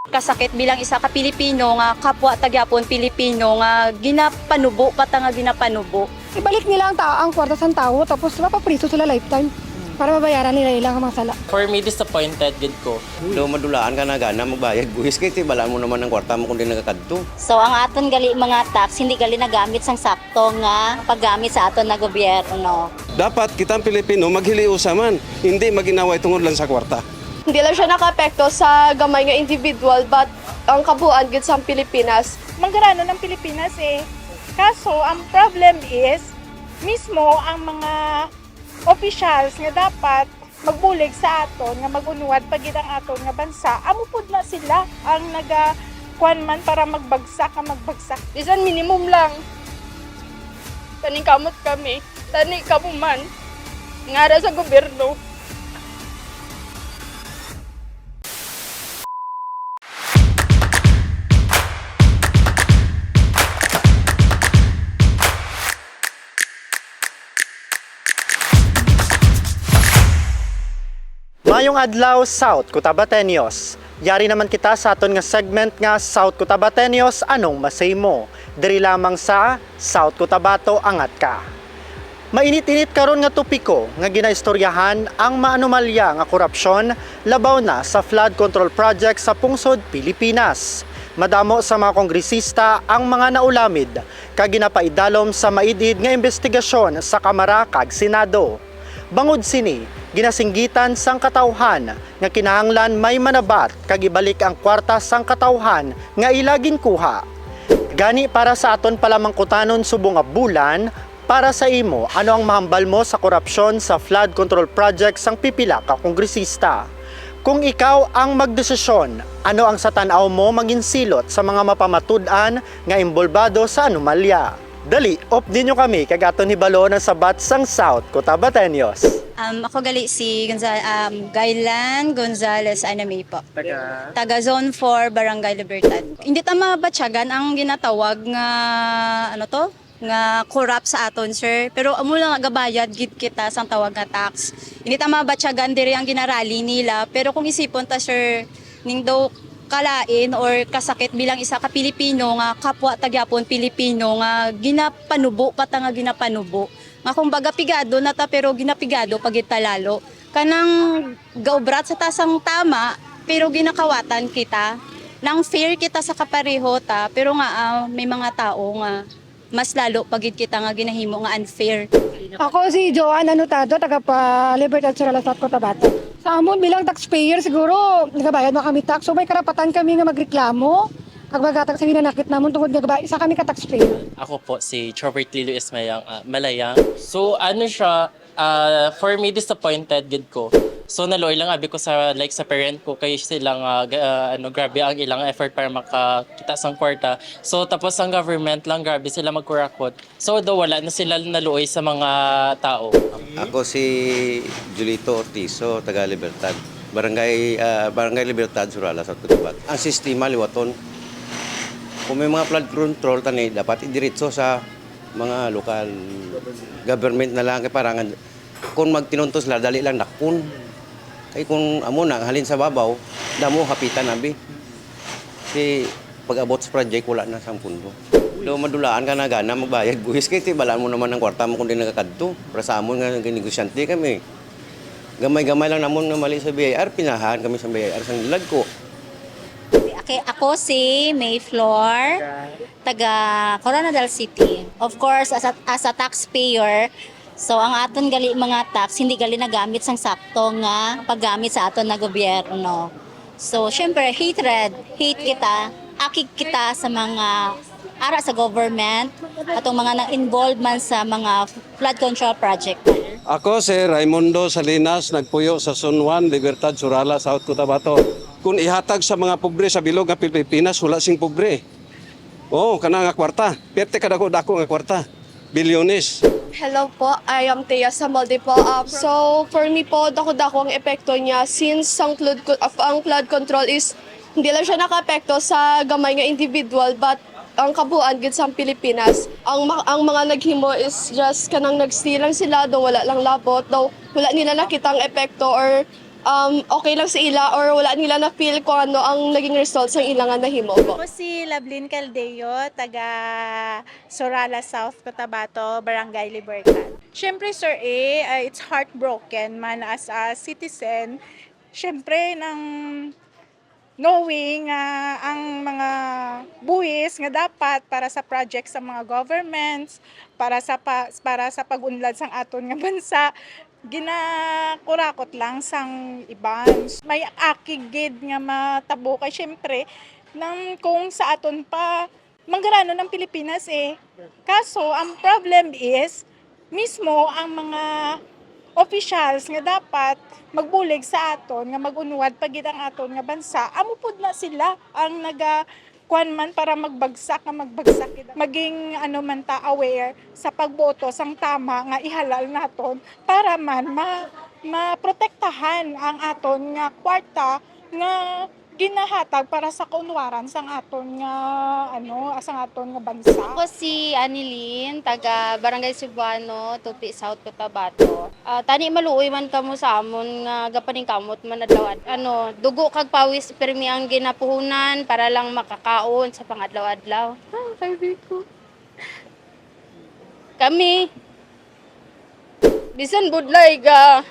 Kasakit bilang isa ka Pilipino nga kapwa tagyapon Pilipino nga ginapanubo nga ginapanubo. Ibalik nila ang kwarta sa tao tapos mapapriso sila lifetime para mabayaran nila ilang mga sala. For me, disappointed gid ko. Do madulaan ka na gana magbayad buhis kay tibalaan mo naman ang kwarta mo kung di nagakadto. So ang aton gali mga tax hindi gali nagamit sang sakto nga paggamit sa aton na gobyerno. Dapat kitang Pilipino maghiliusa man, hindi maginaway tungod lang sa kwarta. Hindi lang siya nakaapekto sa gamay nga individual but ang kabuuan gid sa Pilipinas. Manggarano ng Pilipinas eh. Kaso ang problem is mismo ang mga officials nga dapat magbulig sa aton nga magunwad pagid ang aton nga bansa. Amo pud na sila ang nagakuan man para magbagsak. Bisan minimum lang. Tani kamot kami, tani kamo man. Ngara sa gobyerno. Mayong adlaw South Cotabateños. Yari naman kita sa aton nga segment nga South Cotabateños anong masay mo. Diri lamang sa South Cotabato angat ka. Mainit-init karon nga topiko nga ginaistoryahan ang maanomalya nga korupsyon labaw na sa flood control project sa pungsod Pilipinas. Madamo sa mga kongresista ang mga naulamid kag ginapaidalom sa maidid nga investigasyon sa Kamara kag Senado. Bangod sini, ginasinggitan sang katawhan nga kinahanglan may manabat kag ibalik ang kwarta sang katawhan nga ilagin kuha. Gani para sa aton palamangkutanon subong nga bulan, para sa imo ano ang mahambal mo sa korupsyon sa flood control project sang pipila ka kongresista. Kung ikaw ang magdesisyon, ano ang sa tan-aw mo maginsilot sa mga mapamatud-an nga imbolbado sa anomalya? Dali, off din nyo kami kag aton hibalo ng sabat sang South Cotabateños. Ako gali si Gailan Gonzales Anamay po. Taga Zone 4, Barangay Libertad. Hindi ta mabatyagan ang ginatawag nga nga corrupt sa aton, sir. Pero amo lang gabayad gid kita sang tawag nga tax. Hindi ta mabatyagan diri ang ginarali nila, pero kung isipon ta, sir, ning daw kalain or kasakit bilang isa ka Pilipino nga kapwa tagyapon Pilipino nga ginapanubo nga ginapanubo. Nga kumbaga pigado na ta pero ginapigado pagit lalo. Kanang gaubrat sa tasang tama pero ginakawatan kita. Nang fair kita sa kapareho ta pero nga may mga tao nga mas lalo pagit kita nga ginahimo nga unfair. Ako si Joan Anotado, taga pa Libertad Surala, South Cotabato. Sa amon bilang taxpayer siguro nagabayad na kami tax. So may karapatan kami nga magreklamo. Kag magatag sa ginanakit namon tungod nga isa kami ka taxpayer. Ako po si Robert Lilo Ismayang Malayang. So ano siya, for me disappointed gid ko. So naloy lang abi ko sa sa parent ko kay silang grabe ang ilang effort para makakita sang kwarta. So tapos ang government lang grabe sila magkurakot. So daw wala na sila naluoy sa mga tao. Ako si Julito Ortizo, taga Libertad. Barangay Libertad, Surala, South Cotabato. Ang sistema liwaton. Kung may mga flood control tani dapat idiretso sa mga local government na lang kay parang kung magtinuntos la dali lang dakpon. Kay kung amo na halin sa babaw, damo hapitan abi. Si pag-abot sa project wala na sang pundo. Do madulaan ka na gana magbayad buhis kay tibalaan mo naman ang kwarta mo kung di nakakadto. Para sa amon nga negosyante kami. Gamay-gamay lang namon nga mali sa BIR, pinahan kami sa BIR sang lag ko. Okay, ako si Mayfloor, taga Coronadal City. Of course, as a taxpayer, so ang aton gali mga tax, hindi gali nagamit sang sakto nga paggamit sa aton na gobyerno. So, syempre, hate kita sa mga ara sa government, atong mga na-involved man sa mga flood control project. Ako si Raimundo Salinas, nagpuyo sa Zone 1, Libertad, Surala, South Cotabato. Kung ihatag sa mga pobre sa bilog nga Pilipinas, wala sing pobre. Oo, kana nga kwarta. Perte ka dako nga kwarta. Bilyones. Hello po, I am Thea Samaldi po. So for me po, dako-dako ang epekto niya since ang flood control is hindi lang siya nakaapekto sa gamay nga individual but ang kabuuan gid sa Pilipinas. Ang mga naghimo is just kanang nagstilang sila daw wala lang labot daw wala nila nakitang epekto or okay lang sa ila or wala nila na feel kung ano ang naging results ng ilang nga nahimo po. Ako si Lablin Caldeo, taga Sorala South, Cotabato, Barangay Libertad. Siyempre, Sir A, it's heartbroken man as a citizen. Siyempre, knowing ang mga buwis nga dapat para sa project sa mga governments, para sa pag-unlad sang aton nga bansa, ginakurakot lang sang iban. May akigid nga matabo kay syempre nang kung sa aton pa manggarano ng Pilipinas eh. Kaso ang problem is mismo ang mga officials nga dapat magbulig sa aton nga magunwad pagid ang aton nga bansa, amo pud na sila ang kuan man para magbagsak maging ano man ta aware sa pagboto sang tama nga ihalal naton para man maprotektahan ang aton nga kwarta nga ginahatag para sa kaunwaran sang aton nga sang aton nga bansa. Ako si Anilin, taga Barangay Cebuano, Tupi, South Cotabato. Tani maluoy man kamo sa amon nga gapaning kamot man adlaw. Dugo kag pawis permi ang ginapuhunan para lang makakaon sa pangadlaw-adlaw. Sabi ko. Kami bisan budlay ga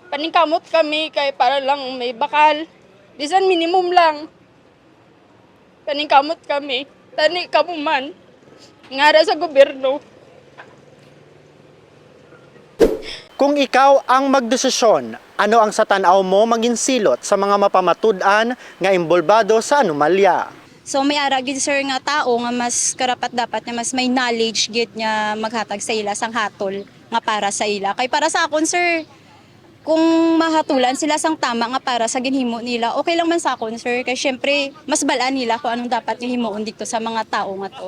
paningkamot kami kay para lang may bakal. Bisan minimum lang. Paningkamot kami. Tani kamo man. Ngara sa gobyerno. Kung ikaw ang magdesisyon, ano ang sa tanaw mo maging silot sa mga mapamatud-an nga imbolbado sa anomalya? So may ara gid sir nga tao nga mas karapat dapat nga mas may knowledge gid nga maghatag sa ila sang hatol nga para sa ila. Kay para sa akon sir, kung mahatulan sila sang tama nga para sa ginhimo nila, okay lang man sa akon sir. Kay syempre mas balaan nila kung anong dapat nga himuon dito sa mga tao nga to.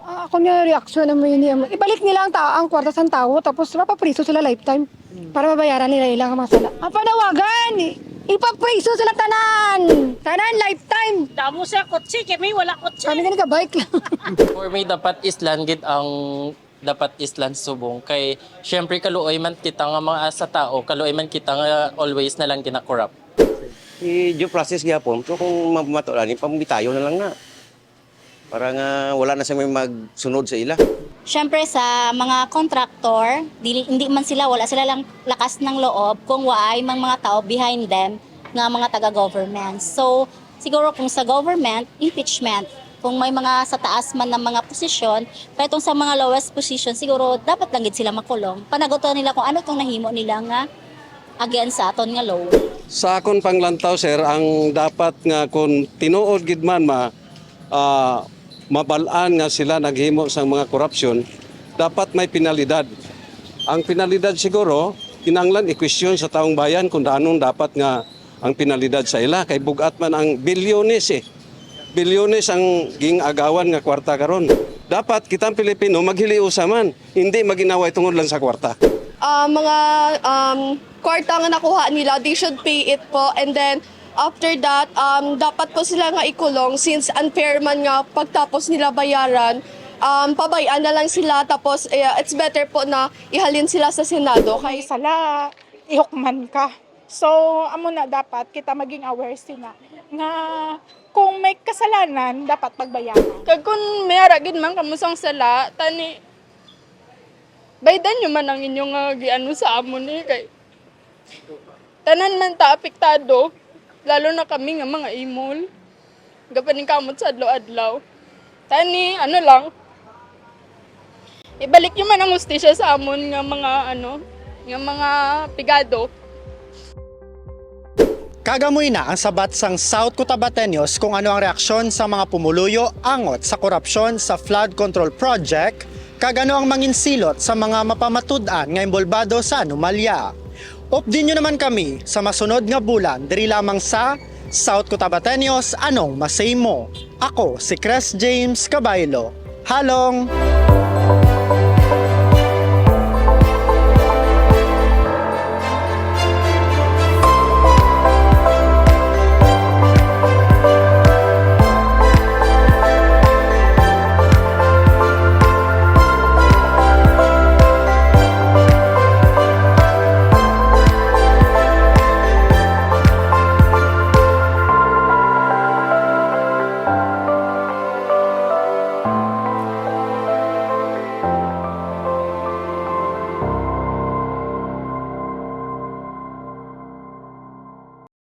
Ako nga reaksyon na mo yun. Ibalik nila ang kwarta sa tao tapos mapapriso sila lifetime para mabayaran nila ilang masala. Ang panawagan, ipapriso sila tanan! Tanan, lifetime! Damo sa kotse, kami wala kotse. Kami nga bike lang. For me, dapat islan gid ang dapat islan subong kay syempre kaluoy man kita nga mga sa tao, kaluoy man kita nga always na lang gina-corrupt. Due process gyapon. So kung mamatulan, pambitayo na lang na. Para nga wala na sa may magsunod sa ila. Siyempre sa mga kontraktor, hindi man sila, wala sila lang lakas ng loob kung waay mga tao behind them nga mga taga-government. So siguro kung sa government, impeachment. Kung may mga sa taas man ng mga posisyon, pero itong sa mga lowest position, siguro dapat lang gid sila makulong. Panagutan nila kung ano itong nahimo nila nga against sa aton nga law. Sa akon panglantaw sir, ang dapat nga kung tinuod gid man mabalaan nga sila naghimo sa mga korupsyon, dapat may penalidad. Ang penalidad siguro, kinanglan i-question sa taong bayan kung anong dapat nga ang penalidad sa ila. Kay bugat man ang bilyones Bilyones ang ging-agawan nga kwarta karon. Dapat kitang Pilipino maghiliusa man, hindi maginaway tungod lang sa kwarta. Mga kwarta nga nakuha nila, they should pay it po, and then after that, dapat po sila nga ikulong since unfair man nga pagtapos nila bayaran, pabayaan na lang sila tapos it's better po na ihalin sila sa Senado. Kay sala, ihukman ka. So, amo na dapat kita maging aware sila nga kung may kasalanan, dapat pagbayaran. Kag kung may aragid man kamusang sala, tani baydan nyo man ang inyong giano sa amon kay tanan man ta apektado, lalo na kami nga mga imol. Gapaning kamot sa adlaw-adlaw. Tani lang. Ibalik nyo man ang hustisya sa amon nga mga nga mga pigado. Kagamoy na ang sabat sang South Cotabateños kung ano ang reaksyon sa mga pumuluyo angot sa korupsyon sa flood control project, kagano ang manginsilot sa mga mapamatud-an nga imbolbado sa anomalya. Updin nyo naman kami sa masunod nga bulan diri lamang sa South Cotabateños Anong Masay Mo. Ako si Chris James Cabaylo. Halong!